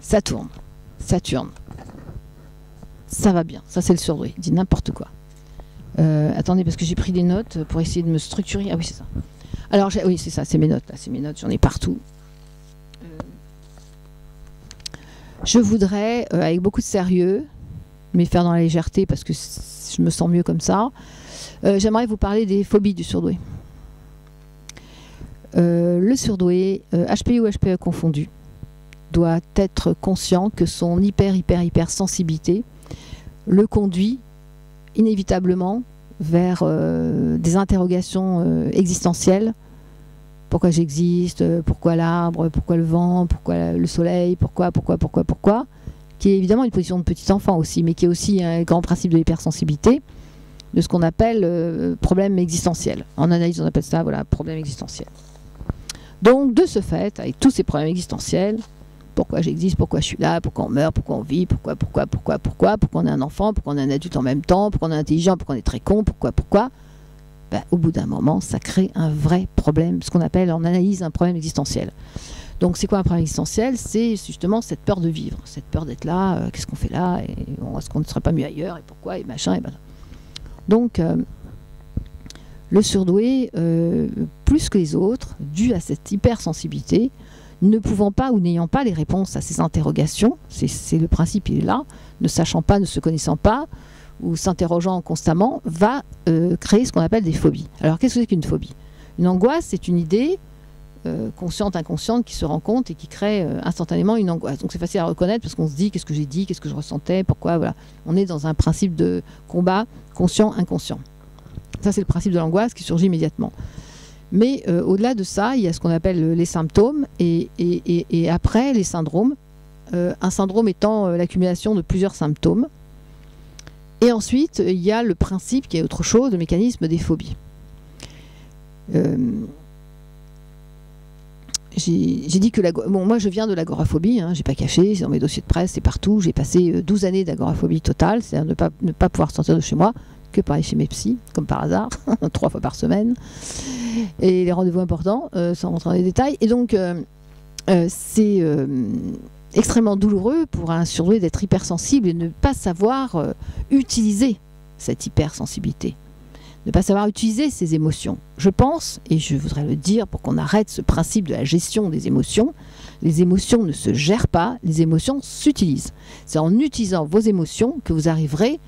Ça tourne. Saturne. Ça va bien. Ça, c'est le surdoué. Il dit n'importe quoi. Attendez, parce que j'ai pris des notes pour essayer de me structurer. Ah oui, c'est ça. Alors, oui, c'est ça, c'est mes notes. Là, c'est mes notes, j'en ai partout. Je voudrais, avec beaucoup de sérieux, mais faire dans la légèreté, parce que je me sens mieux comme ça, j'aimerais vous parler des phobies du surdoué. Le surdoué, HPI ou HPE confondu, doit être conscient que son hyper sensibilité le conduit inévitablement vers des interrogations existentielles. Pourquoi j'existe, pourquoi l'arbre, pourquoi le vent, pourquoi le soleil, pourquoi, qui est évidemment une position de petit enfant aussi, mais qui est aussi un grand principe de l'hypersensibilité, de ce qu'on appelle problème existentiel. En analyse, on appelle ça, voilà, problème existentiel. Donc, de ce fait, avec tous ces problèmes existentiels, pourquoi j'existe, pourquoi je suis là, pourquoi on meurt, pourquoi on vit, pourquoi on est un enfant, pourquoi on est un adulte en même temps, pourquoi on est intelligent, pourquoi on est très con, pourquoi ben, au bout d'un moment, ça crée un vrai problème, ce qu'on appelle en analyse un problème existentiel. Donc c'est quoi un problème existentiel? C'est justement cette peur de vivre, cette peur d'être là, qu'est-ce qu'on fait là, et est-ce qu'on ne serait pas mieux ailleurs, et pourquoi, et machin, et ben. Donc le surdoué, plus que les autres, dû à cette hypersensibilité, ne pouvant pas ou n'ayant pas les réponses à ces interrogations, c'est le principe, il est là, ne sachant pas, ne se connaissant pas, ou s'interrogeant constamment, va créer ce qu'on appelle des phobies. Alors qu'est-ce que c'est qu'une phobie? Une angoisse, c'est une idée consciente, inconsciente, qui se rend compte et qui crée instantanément une angoisse. Donc c'est facile à reconnaître parce qu'on se dit qu'est-ce que j'ai dit, qu'est-ce que je ressentais, pourquoi, voilà. On est dans un principe de combat conscient-inconscient. Ça c'est le principe de l'angoisse qui surgit immédiatement. Mais au-delà de ça, il y a ce qu'on appelle les symptômes et après les syndromes. Un syndrome étant l'accumulation de plusieurs symptômes. Et ensuite, il y a le principe qui est autre chose, le mécanisme des phobies. J'ai dit que bon, moi je viens de l'agoraphobie, hein, j'ai pas caché, c'est dans mes dossiers de presse, c'est partout. J'ai passé 12 années d'agoraphobie totale, c'est-à-dire ne pas pouvoir sortir de chez moi, que pour aller chez mes psys, comme par hasard, 3 fois par semaine. Et les rendez-vous importants, sans rentrer dans les détails. Et donc, c'est extrêmement douloureux pour un surdoué d'être hypersensible et ne pas savoir utiliser cette hypersensibilité. Ne pas savoir utiliser ses émotions. Je pense, et je voudrais le dire pour qu'on arrête ce principe de la gestion des émotions, les émotions ne se gèrent pas, les émotions s'utilisent. C'est en utilisant vos émotions que vous arriverez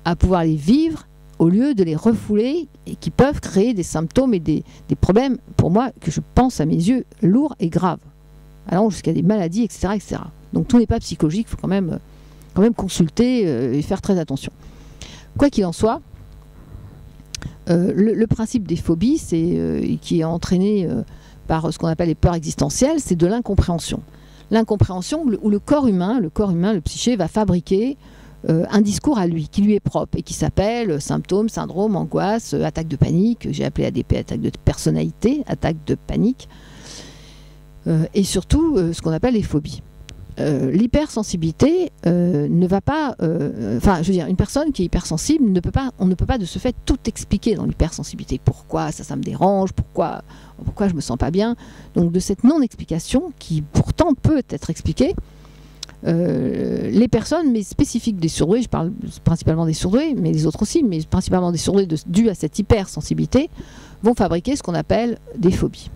à pouvoir les vivre au lieu de les refouler et qui peuvent créer des symptômes et des problèmes, pour moi, que je pense à mes yeux, lourds et graves. Allant jusqu'à des maladies, etc., etc. Donc tout n'est pas psychologique, il faut quand même consulter et faire très attention. Quoi qu'il en soit, le principe des phobies, qui est entraîné par ce qu'on appelle les peurs existentielles, c'est de l'incompréhension. L'incompréhension où le corps humain, le psyché, va fabriquer un discours à lui, qui lui est propre, et qui s'appelle symptômes, syndrome, angoisse, attaque de panique, j'ai appelé ADP, attaque de personnalité, attaque de panique, et surtout ce qu'on appelle les phobies. L'hypersensibilité ne va pas... Enfin, je veux dire, une personne qui est hypersensible, on ne peut pas de ce fait tout expliquer dans l'hypersensibilité. Pourquoi ça me dérange, pourquoi je me sens pas bien. Donc de cette non-explication, qui pourtant peut être expliquée, les personnes, mais spécifiques des surdoués, je parle principalement des surdoués, mais les autres aussi, mais principalement des surdoués dus à cette hypersensibilité, vont fabriquer ce qu'on appelle des phobies.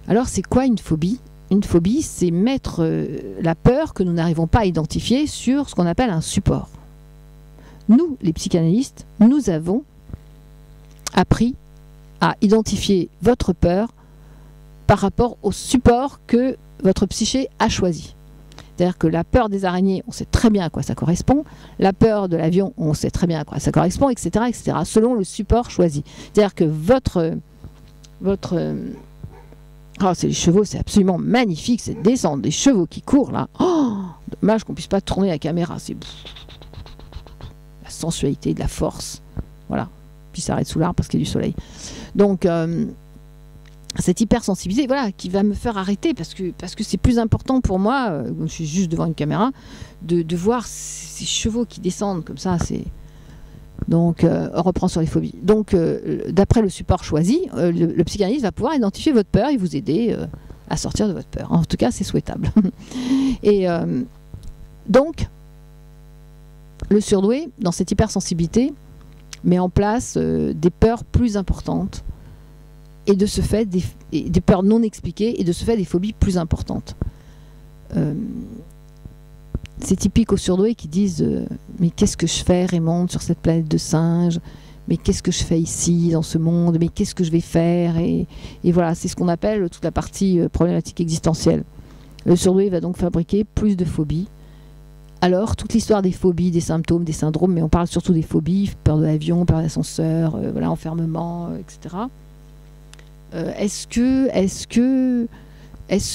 Alors c'est quoi une phobie ? Une phobie, c'est mettre la peur que nous n'arrivons pas à identifier sur ce qu'on appelle un support. Nous, les psychanalystes, nous avons appris à identifier votre peur par rapport au support que votre psyché a choisi. C'est-à-dire que la peur des araignées, on sait très bien à quoi ça correspond. La peur de l'avion, on sait très bien à quoi ça correspond, etc., etc., selon le support choisi. C'est-à-dire que votre oh, c'est les chevaux, c'est absolument magnifique, cette descente des chevaux qui courent là. Oh, dommage qu'on puisse pas tourner la caméra, c'est la sensualité, de la force. Voilà. Puis ça arrête sous l'arbre parce qu'il y a du soleil. Donc cette hypersensibilité, voilà, qui va me faire arrêter parce que c'est plus important pour moi, je suis juste devant une caméra, de voir ces chevaux qui descendent comme ça, c'est... Donc, on reprend sur les phobies. Donc, d'après le support choisi, le psychanalyste va pouvoir identifier votre peur et vous aider à sortir de votre peur. En tout cas, c'est souhaitable. Et donc, le surdoué, dans cette hypersensibilité, met en place des peurs plus importantes et de ce fait des peurs non expliquées et de ce fait des phobies plus importantes. C'est typique aux surdoués qui disent mais qu'est-ce que je fais, Raymond, sur cette planète de singes? Mais qu'est-ce que je fais ici, dans ce monde? Mais qu'est-ce que je vais faire? Et voilà, c'est ce qu'on appelle toute la partie problématique existentielle. Le surdoué va donc fabriquer plus de phobies. Alors, toute l'histoire des phobies, des symptômes, des syndromes, mais on parle surtout des phobies, peur de l'avion, peur de l'ascenseur, voilà, enfermement, etc. Est-ce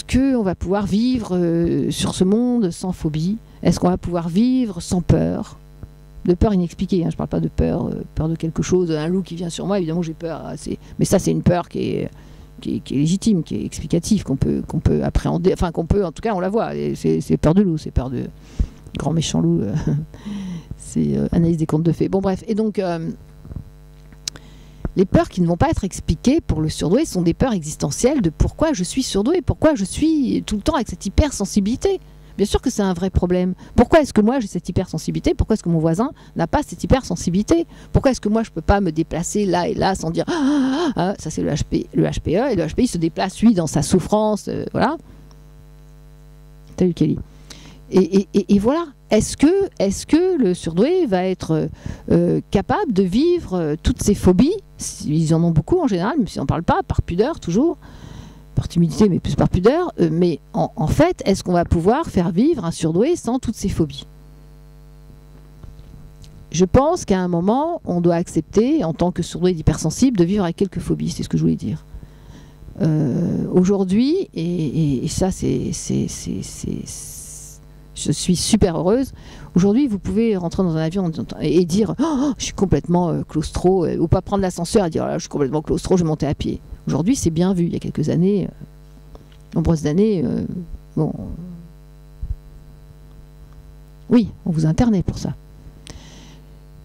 que on va pouvoir vivre sur ce monde sans phobie? Est-ce qu'on va pouvoir vivre sans peur? De peur inexpliquée, hein, je ne parle pas de peur, peur de quelque chose, un loup qui vient sur moi, évidemment j'ai peur. Mais ça c'est une peur qui est légitime, qui est explicative, qu'on peut appréhender, enfin qu'on peut, en tout cas on la voit, c'est peur de loup, c'est peur de grand méchant loup, c'est analyse des contes de fées. Bon bref, et donc les peurs qui ne vont pas être expliquées pour le surdoué sont des peurs existentielles de pourquoi je suis surdoué, pourquoi je suis tout le temps avec cette hypersensibilité. Bien sûr que c'est un vrai problème. Pourquoi est-ce que moi j'ai cette hypersensibilité? Pourquoi est-ce que mon voisin n'a pas cette hypersensibilité? Pourquoi est-ce que moi je ne peux pas me déplacer là et là sans dire ça c'est le HPE, et le HPI se déplace lui dans sa souffrance, voilà. Salut Kelly. Et voilà. Est-ce que le surdoué va être capable de vivre toutes ces phobies? Ils en ont beaucoup en général, même s'ils n'en parlent pas, par pudeur toujours. Par timidité, mais plus par pudeur. Mais en fait, est-ce qu'on va pouvoir faire vivre un surdoué sans toutes ces phobies? Je pense qu'à un moment, on doit accepter, en tant que surdoué d'hypersensible, de vivre avec quelques phobies. C'est ce que je voulais dire. Aujourd'hui, et ça, je suis super heureuse. Aujourd'hui, vous pouvez rentrer dans un avion et dire je suis complètement claustro, ou pas prendre l'ascenseur et dire je suis complètement claustro, je vais monter à pied. Aujourd'hui, c'est bien vu. Il y a quelques années, nombreuses années, bon, oui, on vous internait pour ça.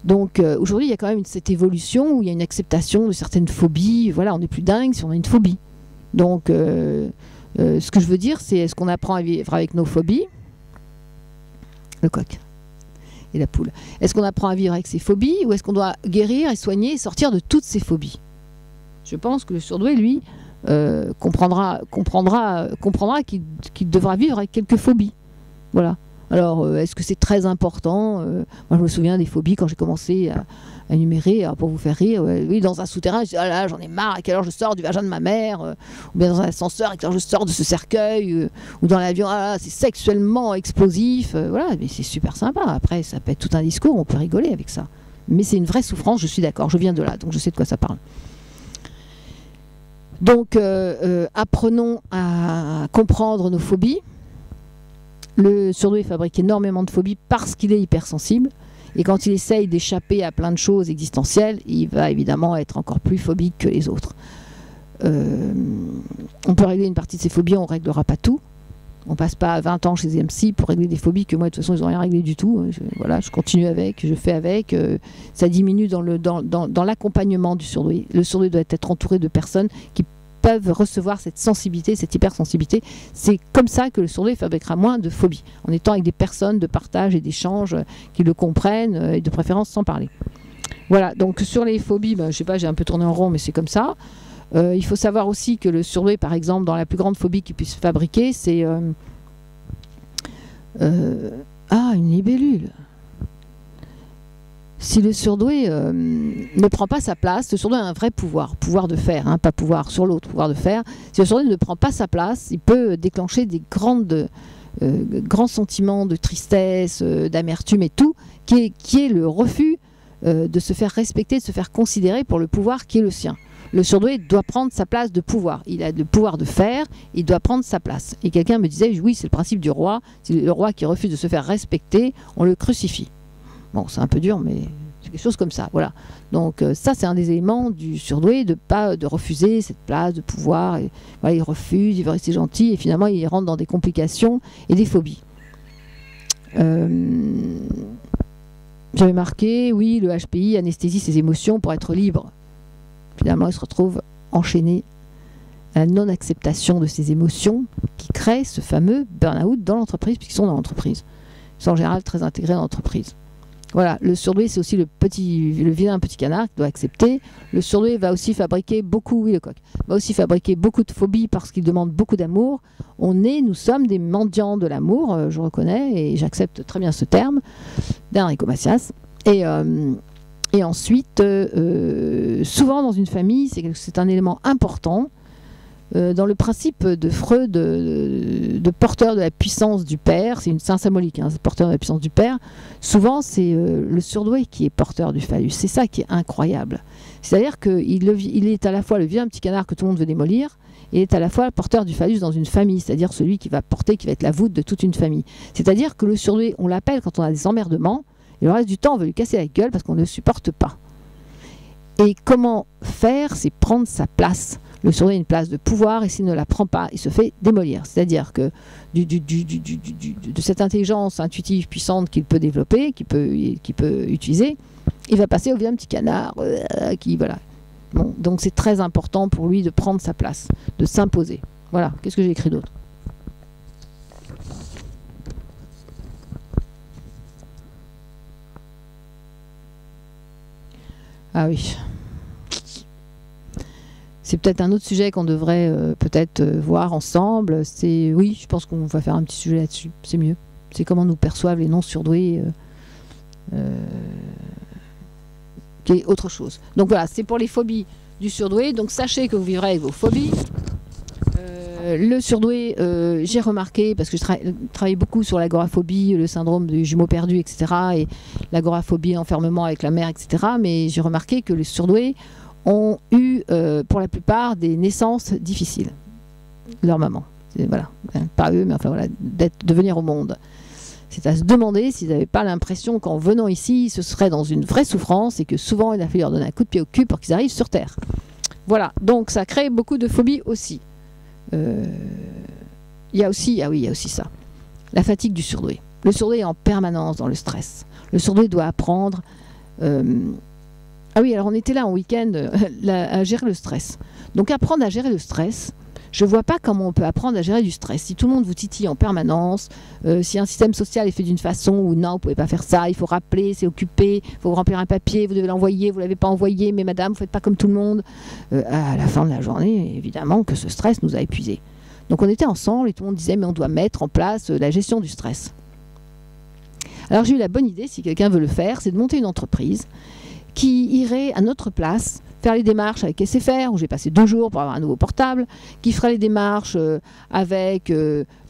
Donc aujourd'hui, il y a quand même cette évolution où il y a une acceptation de certaines phobies. Voilà, on n'est plus dingue si on a une phobie. Donc, ce que je veux dire, c'est est-ce qu'on apprend à vivre avec nos phobies? Le coq et la poule. Est-ce qu'on apprend à vivre avec ses phobies ou est-ce qu'on doit guérir et soigner et sortir de toutes ces phobies? Je pense que le surdoué, lui, comprendra qu'il devra vivre avec quelques phobies. Voilà. Alors, est-ce que c'est très important? Moi, je me souviens des phobies quand j'ai commencé à énumérer, pour vous faire rire. Oui, dans un souterrain, je dis, ah là, j'en ai marre, à quelle heure je sors du vagin de ma mère? Ou bien dans un ascenseur, à quelle heure je sors de ce cercueil? Ou dans l'avion, ah là, c'est sexuellement explosif. Voilà, mais c'est super sympa. Après, ça peut être tout un discours, on peut rigoler avec ça. Mais c'est une vraie souffrance, je suis d'accord, je viens de là, donc je sais de quoi ça parle. Donc, apprenons à comprendre nos phobies. Le surdoué fabrique énormément de phobies parce qu'il est hypersensible. Et quand il essaye d'échapper à plein de choses existentielles, il va évidemment être encore plus phobique que les autres. On peut régler une partie de ses phobies, on ne réglera pas tout. On ne passe pas 20 ans chez les MC pour régler des phobies que moi, de toute façon, ils n'ont rien réglé du tout. Voilà, je continue avec, je fais avec. Ça diminue dans l'accompagnement du surdoué. Le surdoué doit être entouré de personnes qui peuvent recevoir cette sensibilité, cette hypersensibilité. C'est comme ça que le surdoué fabriquera moins de phobies, en étant avec des personnes de partage et d'échange qui le comprennent, et de préférence sans parler. Voilà, donc sur les phobies, je ne sais pas, j'ai un peu tourné en rond, mais c'est comme ça. Il faut savoir aussi que le surdoué, par exemple, dans la plus grande phobie qu'il puisse fabriquer, c'est une libellule. Si le surdoué ne prend pas sa place, le surdoué a un vrai pouvoir de faire, pas pouvoir sur l'autre, pouvoir de faire. Si le surdoué ne prend pas sa place, il peut déclencher des grands sentiments de tristesse, d'amertume et tout, qui est le refus de se faire respecter, de se faire considérer pour le pouvoir qui est le sien. Le surdoué doit prendre sa place de pouvoir. Il a le pouvoir de faire, il doit prendre sa place. Et quelqu'un me disait, oui, c'est le principe du roi. C'est le roi qui refuse de se faire respecter, on le crucifie. Bon, c'est un peu dur, mais c'est quelque chose comme ça. Voilà. Donc ça, c'est un des éléments du surdoué, de refuser cette place de pouvoir. Et, voilà, il refuse, il veut rester gentil, et finalement, il rentre dans des complications et des phobies. J'avais marqué, oui, le HPI anesthésie ses émotions pour être libre. Finalement, il se retrouve enchaîné la non-acceptation de ses émotions qui crée ce fameux burn-out dans l'entreprise, puisqu'ils sont dans l'entreprise. Ils sont en général très intégrés dans l'entreprise. Voilà, le surdoué, c'est aussi le vilain petit canard qui doit accepter. Le surdoué va aussi fabriquer beaucoup, oui le coq, va aussi fabriquer beaucoup de phobies parce qu'il demande beaucoup d'amour. Nous sommes des mendiants de l'amour, je reconnais, et j'accepte très bien ce terme, d'Enrico Macias. Et ensuite, souvent dans une famille, c'est un élément important. Dans le principe de Freud de porteur de la puissance du père, c'est symbolique, hein, porteur de la puissance du père, souvent c'est le surdoué qui est porteur du phallus. C'est ça qui est incroyable. C'est-à-dire qu'il est à la fois le vilain petit canard que tout le monde veut démolir, et il est à la fois porteur du phallus dans une famille, c'est-à-dire celui qui va être la voûte de toute une famille. C'est-à-dire que le surdoué, on l'appelle quand on a des emmerdements, et le reste du temps on veut lui casser la gueule parce qu'on ne le supporte pas. Et comment faire, c'est prendre sa place. Le surdoué a une place de pouvoir et s'il ne la prend pas, il se fait démolir. C'est-à-dire que de cette intelligence intuitive puissante qu'il peut développer, qu'il peut utiliser, il va passer au vilain petit canard voilà. Bon, donc c'est très important pour lui de prendre sa place, de s'imposer. Voilà, qu'est-ce que j'ai écrit d'autre? Ah oui. C'est peut-être un autre sujet qu'on devrait peut-être voir ensemble. Oui, je pense qu'on va faire un petit sujet là-dessus. C'est mieux. C'est comment nous perçoivent les non-surdoués, qui est autre chose. Donc voilà, c'est pour les phobies du surdoué. Donc sachez que vous vivrez avec vos phobies. Le surdoué, j'ai remarqué, parce que je travaille beaucoup sur l'agoraphobie, le syndrome du jumeau perdu, etc. Et l'agoraphobie, l'enfermement avec la mère, etc. Mais j'ai remarqué que les surdoués ont eu, pour la plupart, des naissances difficiles. Leur maman. Voilà. Pas eux, mais enfin voilà, de venir au monde. C'est à se demander s'ils n'avaient pas l'impression qu'en venant ici, ce serait dans une vraie souffrance et que souvent, il a fallu leur donner un coup de pied au cul pour qu'ils arrivent sur Terre. Voilà. Donc, ça crée beaucoup de phobies aussi. Il y a aussi ça. La fatigue du surdoué. Le surdoué est en permanence dans le stress. Le surdoué doit apprendre... Ah oui, alors on était là en week-end à gérer le stress. Donc apprendre à gérer le stress, je ne vois pas comment on peut apprendre à gérer du stress. Si tout le monde vous titille en permanence, si un système social est fait d'une façon où non, vous ne pouvez pas faire ça, il faut rappeler, c'est occupé, il faut remplir un papier, vous devez l'envoyer, vous ne l'avez pas envoyé, mais madame, vous ne faites pas comme tout le monde. À la fin de la journée, évidemment que ce stress nous a épuisés. Donc on était ensemble et tout le monde disait, mais on doit mettre en place la gestion du stress. Alors j'ai eu la bonne idée, si quelqu'un veut le faire, c'est de monter une entreprise qui irait à notre place faire les démarches avec SFR, où j'ai passé 2 jours pour avoir un nouveau portable, qui ferait les démarches avec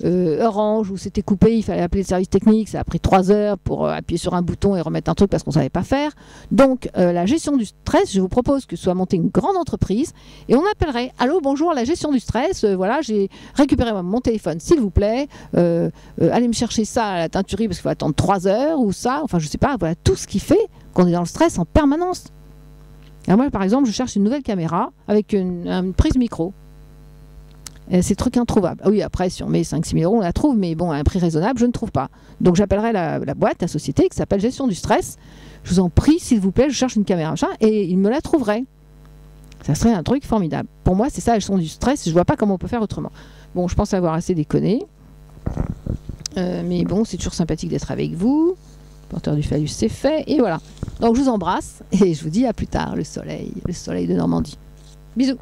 Orange, où c'était coupé, il fallait appeler le service technique, ça a pris 3 heures pour appuyer sur un bouton et remettre un truc parce qu'on ne savait pas faire. Donc la gestion du stress, je vous propose que soit montée une grande entreprise, et on appellerait, allô, bonjour, la gestion du stress, voilà, j'ai récupéré mon téléphone, s'il vous plaît, allez me chercher ça à la teinturerie parce qu'il faut attendre 3 heures, ou ça, enfin je sais pas, voilà, tout ce qui fait qu'on est dans le stress en permanence. Alors moi, par exemple, je cherche une nouvelle caméra avec une prise micro. C'est truc introuvable. Ah oui, après, si on met 5-6 000 €, on la trouve, mais bon, à un prix raisonnable, je ne trouve pas. Donc j'appellerai la boîte, la société, qui s'appelle Gestion du stress. Je vous en prie, s'il vous plaît, je cherche une caméra, machin, et ils me la trouveraient. Ça serait un truc formidable. Pour moi, c'est ça, la gestion du stress. Je ne vois pas comment on peut faire autrement. Bon, je pense avoir assez déconné. Mais bon, c'est toujours sympathique d'être avec vous. Porteur du phallus, c'est fait. Et voilà. Donc je vous embrasse et je vous dis à plus tard, le soleil de Normandie. Bisous.